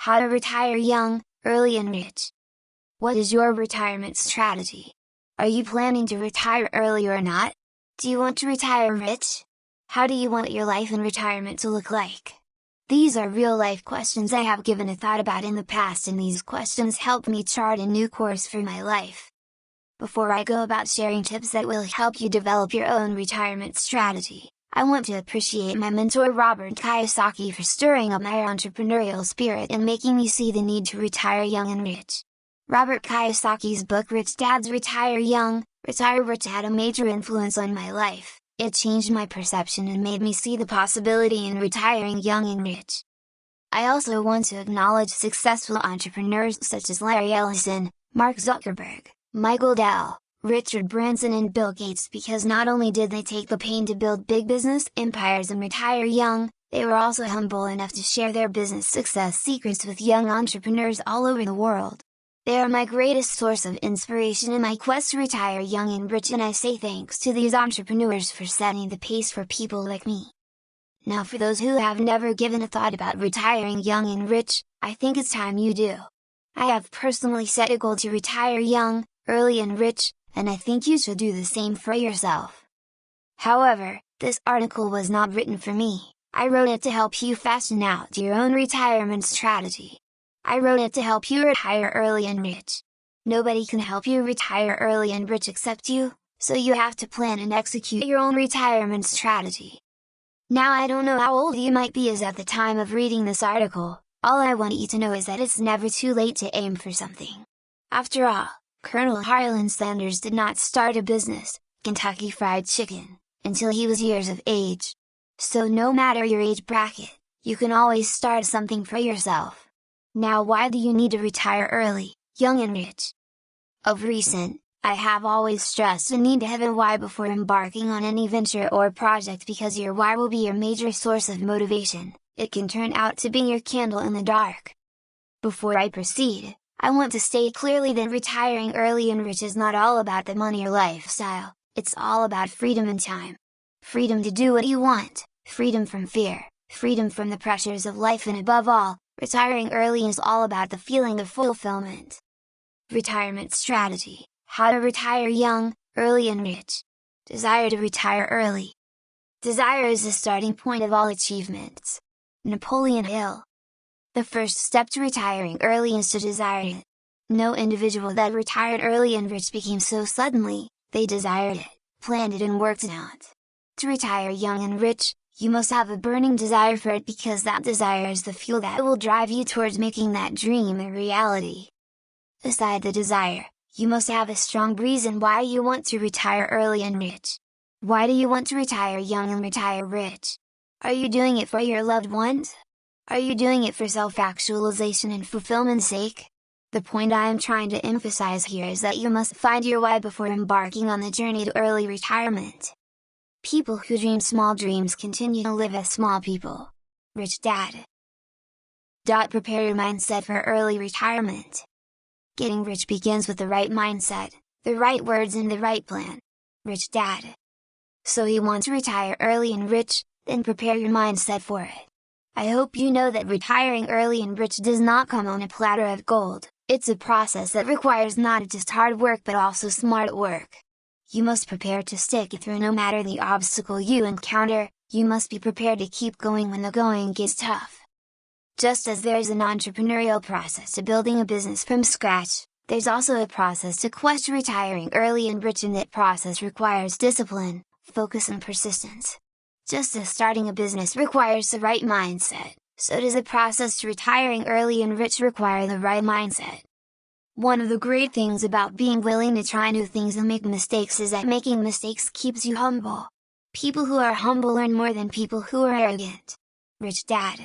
How to retire young, early and rich. What is your retirement strategy? Are you planning to retire early or not? Do you want to retire rich? How do you want your life in retirement to look like? These are real-life questions I have given a thought about in the past, and these questions help me chart a new course for my life. Before I go about sharing tips that will help you develop your own retirement strategy, I want to appreciate my mentor Robert Kiyosaki for stirring up my entrepreneurial spirit and making me see the need to retire young and rich. Robert Kiyosaki's book Rich Dads Retire Young, Retire Rich had a major influence on my life. It changed my perception and made me see the possibility in retiring young and rich. I also want to acknowledge successful entrepreneurs such as Larry Ellison, Mark Zuckerberg, Michael Dell, Richard Branson and Bill Gates, because not only did they take the pain to build big business empires and retire young, they were also humble enough to share their business success secrets with young entrepreneurs all over the world. They are my greatest source of inspiration in my quest to retire young and rich, and I say thanks to these entrepreneurs for setting the pace for people like me. Now, for those who have never given a thought about retiring young and rich, I think it's time you do. I have personally set a goal to retire young, early and rich, and I think you should do the same for yourself. However, this article was not written for me. I wrote it to help you fashion out your own retirement strategy. I wrote it to help you retire early and rich. Nobody can help you retire early and rich except you, so you have to plan and execute your own retirement strategy. Now, I don't know how old you might be as at the time of reading this article. All I want you to know is that it's never too late to aim for something. After all, Colonel Harlan Sanders did not start a business, Kentucky Fried Chicken, until he was years of age. So no matter your age bracket, you can always start something for yourself. Now, why do you need to retire early, young and rich? Of recent, I have always stressed the need to have a why before embarking on any venture or project, because your why will be your major source of motivation. It can turn out to be your candle in the dark. Before I proceed, I want to state clearly that retiring early and rich is not all about the money or lifestyle. It's all about freedom and time. Freedom to do what you want, freedom from fear, freedom from the pressures of life, and above all, retiring early is all about the feeling of fulfillment. Retirement strategy: how to retire young, early and rich. Desire to retire early. Desire is the starting point of all achievements. Napoleon Hill. The first step to retiring early is to desire it. No individual that retired early and rich became so suddenly. They desired it, planned it and worked it out. To retire young and rich, you must have a burning desire for it, because that desire is the fuel that will drive you towards making that dream a reality. Aside the desire, you must have a strong reason why you want to retire early and rich. Why do you want to retire young and retire rich? Are you doing it for your loved ones? Are you doing it for self-actualization and fulfillment's sake? The point I am trying to emphasize here is that you must find your why before embarking on the journey to early retirement. People who dream small dreams continue to live as small people. Rich Dad. Prepare your mindset for early retirement. Getting rich begins with the right mindset, the right words and the right plan. Rich Dad. So you want to retire early and rich, then prepare your mindset for it. I hope you know that retiring early and rich does not come on a platter of gold. It's a process that requires not just hard work but also smart work. You must prepare to stick it through no matter the obstacle you encounter. You must be prepared to keep going when the going gets tough. Just as there's an entrepreneurial process to building a business from scratch, there's also a process to quest retiring early and rich, and that process requires discipline, focus and persistence. Just as starting a business requires the right mindset, so does the process to retiring early and rich require the right mindset. One of the great things about being willing to try new things and make mistakes is that making mistakes keeps you humble. People who are humble learn more than people who are arrogant. Rich Dad.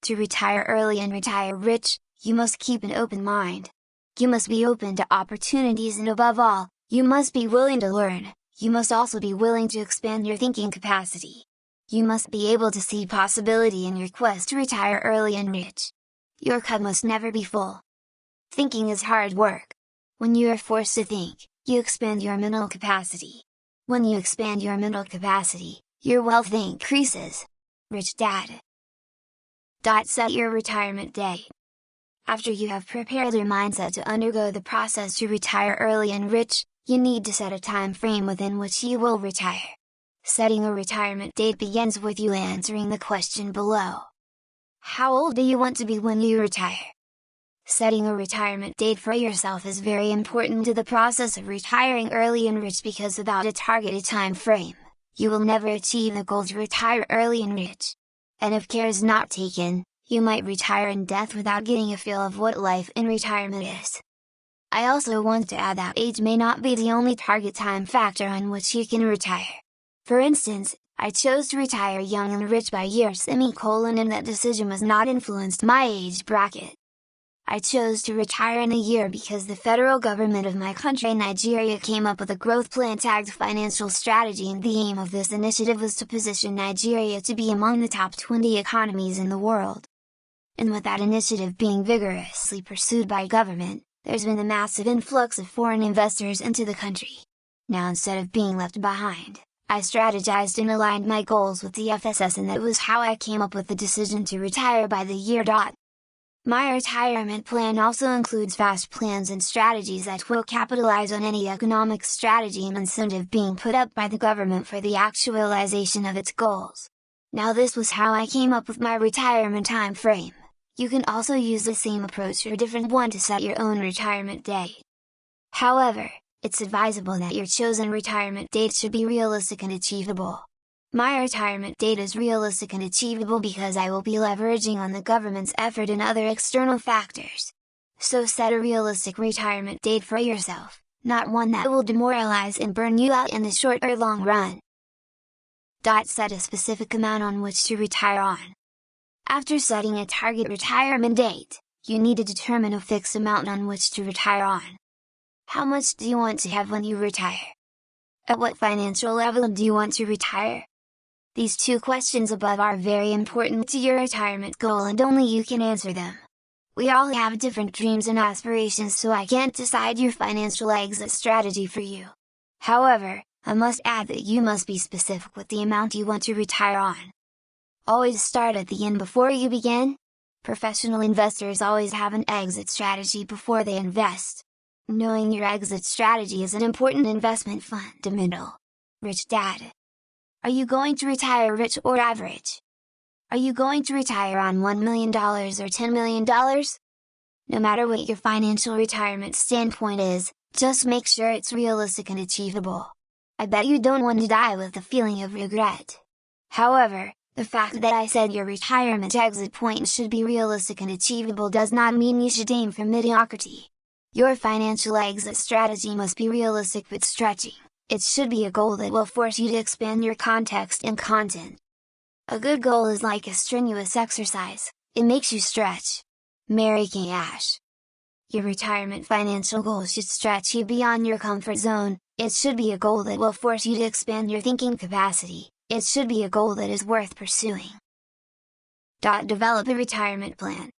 To retire early and retire rich, you must keep an open mind. You must be open to opportunities, and above all, you must be willing to learn. You must also be willing to expand your thinking capacity. You must be able to see possibility in your quest to retire early and rich. Your cup must never be full. Thinking is hard work. When you are forced to think, you expand your mental capacity. When you expand your mental capacity, your wealth increases. Rich Dad. Set your retirement date. After you have prepared your mindset to undergo the process to retire early and rich, you need to set a time frame within which you will retire. Setting a retirement date begins with you answering the question below. How old do you want to be when you retire? Setting a retirement date for yourself is very important to the process of retiring early and rich because without a targeted time frame, you will never achieve the goal to retire early and rich. And if care is not taken, you might retire in death without getting a feel of what life in retirement is. I also want to add that age may not be the only target time factor on which you can retire. For instance, I chose to retire young and rich by year and that decision was not influenced by my age bracket. I chose to retire in a year because the federal government of my country, Nigeria, came up with a growth plan tagged financial strategy, and the aim of this initiative was to position Nigeria to be among the top 20 economies in the world. And with that initiative being vigorously pursued by government, there's been a massive influx of foreign investors into the country. Now instead of being left behind, I strategized and aligned my goals with the FSS, and that was how I came up with the decision to retire by the year. My retirement plan also includes fast plans and strategies that will capitalize on any economic strategy and incentive being put up by the government for the actualization of its goals. Now this was how I came up with my retirement time frame. You can also use the same approach or a different one to set your own retirement date. However, it's advisable that your chosen retirement date should be realistic and achievable. My retirement date is realistic and achievable because I will be leveraging on the government's effort and other external factors. So set a realistic retirement date for yourself, not one that will demoralize and burn you out in the short or long run. Set a specific amount on which to retire on. After setting a target retirement date, you need to determine a fixed amount on which to retire on. How much do you want to have when you retire? At what financial level do you want to retire? These two questions above are very important to your retirement goal, and only you can answer them. We all have different dreams and aspirations, so I can't decide your financial exit strategy for you. However, I must add that you must be specific with the amount you want to retire on. Always start at the end before you begin. Professional investors always have an exit strategy before they invest. Knowing your exit strategy is an important investment fundamental. Rich Dad. Are you going to retire rich or average? Are you going to retire on $1 million or $10 million? No matter what your financial retirement standpoint is, just make sure it's realistic and achievable. I bet you don't want to die with a feeling of regret. However, the fact that I said your retirement exit point should be realistic and achievable does not mean you should aim for mediocrity. Your financial exit strategy must be realistic but stretching. It should be a goal that will force you to expand your context and content. A good goal is like a strenuous exercise, it makes you stretch. Mary Kay Ash. Your retirement financial goal should stretch you beyond your comfort zone. It should be a goal that will force you to expand your thinking capacity. It should be a goal that is worth pursuing. Develop a retirement plan.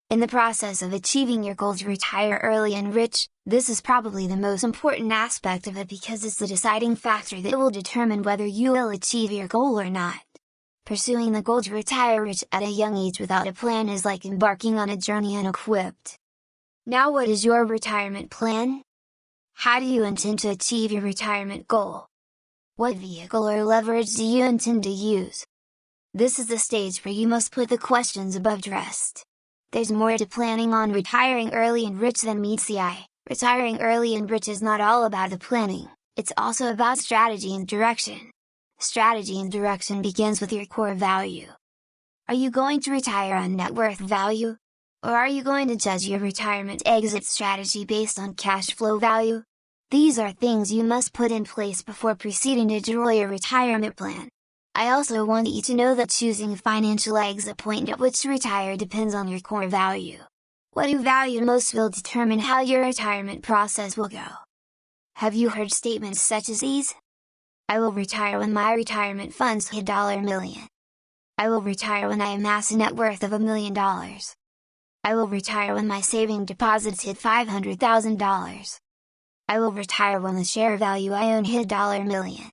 In the process of achieving your goal to retire early and rich, this is probably the most important aspect of it because it's the deciding factor that will determine whether you will achieve your goal or not. Pursuing the goal to retire rich at a young age without a plan is like embarking on a journey unequipped. Now, what is your retirement plan? How do you intend to achieve your retirement goal? What vehicle or leverage do you intend to use? This is the stage where you must put the questions above addressed. There's more to planning on retiring early and rich than meets the eye. Retiring early and rich is not all about the planning, it's also about strategy and direction. Strategy and direction begins with your core value. Are you going to retire on net worth value? Or are you going to judge your retirement exit strategy based on cash flow value? These are things you must put in place before proceeding to draw your retirement plan. I also want you to know that choosing a financial exit point at which to retire depends on your core value. What you value most will determine how your retirement process will go. Have you heard statements such as these? I will retire when my retirement funds hit $1,000,000. I will retire when I amass a net worth of $1 million. I will retire when my saving deposits hit $500,000. I will retire when the share value I own hit $1,000,000.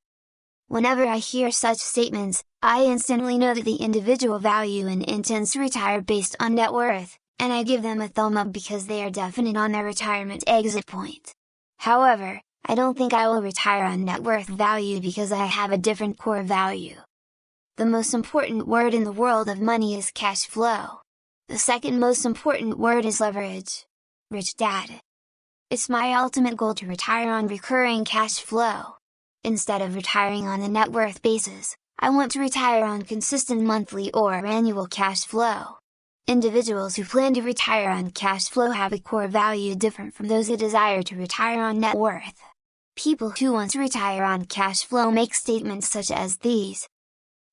Whenever I hear such statements, I instantly know that the individual value and intends to retire based on net worth, and I give them a thumb up because they are definite on their retirement exit point. However, I don't think I will retire on net worth value because I have a different core value. The most important word in the world of money is cash flow. The second most important word is leverage. Rich Dad. It's my ultimate goal to retire on recurring cash flow. Instead of retiring on a net worth basis, I want to retire on consistent monthly or annual cash flow. Individuals who plan to retire on cash flow have a core value different from those who desire to retire on net worth. People who want to retire on cash flow make statements such as these.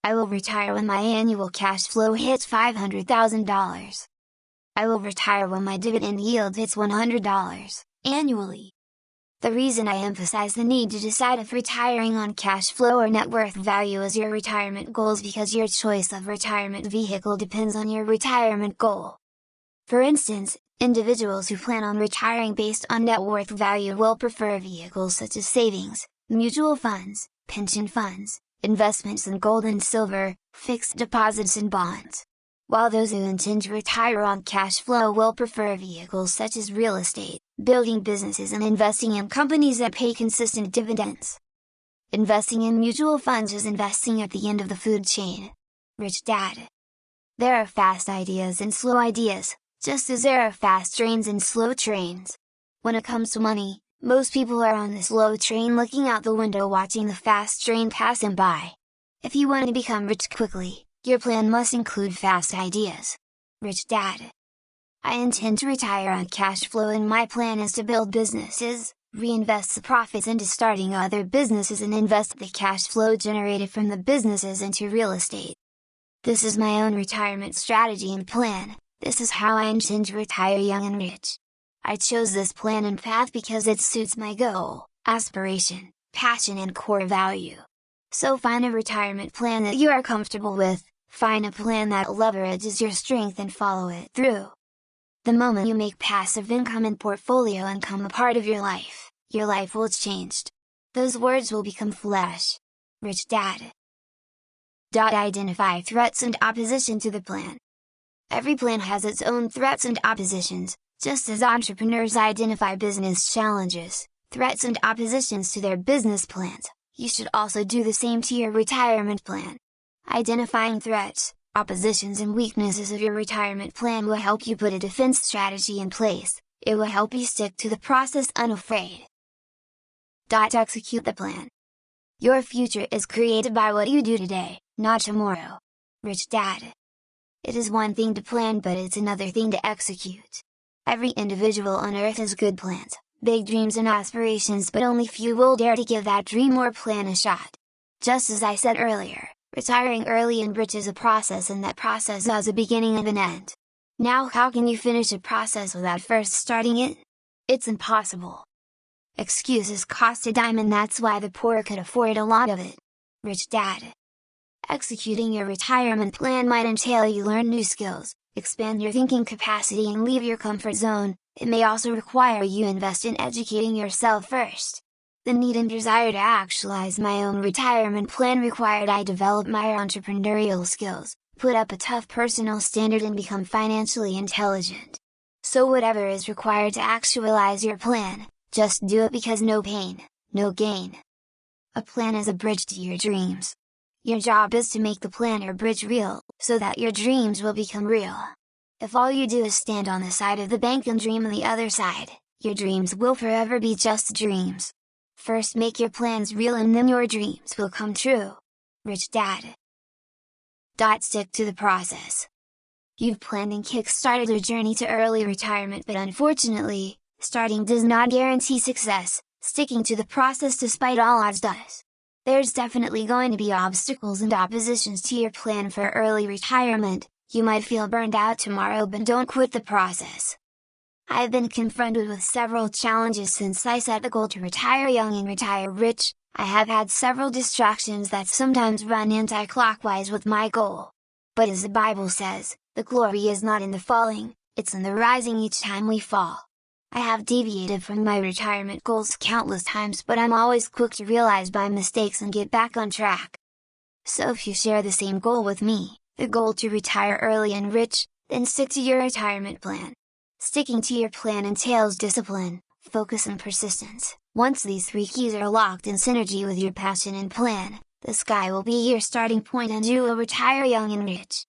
I will retire when my annual cash flow hits $500,000. I will retire when my dividend yield hits $100 annually. The reason I emphasize the need to decide if retiring on cash flow or net worth value is your retirement goal is because your choice of retirement vehicle depends on your retirement goal. For instance, individuals who plan on retiring based on net worth value will prefer vehicles such as savings, mutual funds, pension funds, investments in gold and silver, fixed deposits and bonds. While those who intend to retire on cash flow will prefer vehicles such as real estate, building businesses and investing in companies that pay consistent dividends. Investing in mutual funds is investing at the end of the food chain. Rich Dad. There are fast ideas and slow ideas, just as there are fast trains and slow trains. When it comes to money, most people are on the slow train looking out the window watching the fast train pass them by. If you want to become rich quickly, your plan must include fast ideas. Rich Dad. I intend to retire on cash flow and my plan is to build businesses, reinvest the profits into starting other businesses and invest the cash flow generated from the businesses into real estate. This is my own retirement strategy and plan. This is how I intend to retire young and rich. I chose this plan and path because it suits my goal, aspiration, passion and core value. So find a retirement plan that you are comfortable with, find a plan that leverages your strength and follow it through. The moment you make passive income and portfolio income a part of your life will change. Those words will become flesh. Rich Dad. Identify threats and opposition to the plan. Every plan has its own threats and oppositions, just as entrepreneurs identify business challenges, threats and oppositions to their business plans. You should also do the same to your retirement plan. Identifying threats, oppositions and weaknesses of your retirement plan will help you put a defense strategy in place. It will help you stick to the process unafraid. Execute the plan. Your future is created by what you do today, not tomorrow. Rich Dad. It is one thing to plan, but it's another thing to execute. Every individual on earth has good plans, big dreams and aspirations, but only few will dare to give that dream or plan a shot. Just as I said earlier, retiring early and rich is a process and that process has a beginning and an end. Now how can you finish a process without first starting it? It's impossible. Excuses cost a dime and that's why the poor could afford a lot of it. Rich Dad. Executing your retirement plan might entail you learn new skills, expand your thinking capacity and leave your comfort zone. It may also require you invest in educating yourself first. The need and desire to actualize my own retirement plan required I develop my entrepreneurial skills, put up a tough personal standard and become financially intelligent. So whatever is required to actualize your plan, just do it because no pain, no gain. A plan is a bridge to your dreams. Your job is to make the plan or bridge real, so that your dreams will become real. If all you do is stand on the side of the bank and dream on the other side, your dreams will forever be just dreams. First make your plans real and then your dreams will come true. Rich Dad. Stick to the process. You've planned and kick-started your journey to early retirement, but unfortunately, starting does not guarantee success, sticking to the process despite all odds does. There's definitely going to be obstacles and oppositions to your plan for early retirement. You might feel burned out tomorrow, but don't quit the process. I've been confronted with several challenges since I set the goal to retire young and retire rich. I have had several distractions that sometimes run anti-clockwise with my goal. But as the Bible says, the glory is not in the falling, it's in the rising each time we fall. I have deviated from my retirement goals countless times, but I'm always quick to realize my mistakes and get back on track. So if you share the same goal with me, the goal to retire early and rich, Then stick to your retirement plan. Sticking to your plan entails discipline, focus and persistence. Once these three keys are locked in synergy with your passion and plan, the sky will be your starting point and you will retire young and rich.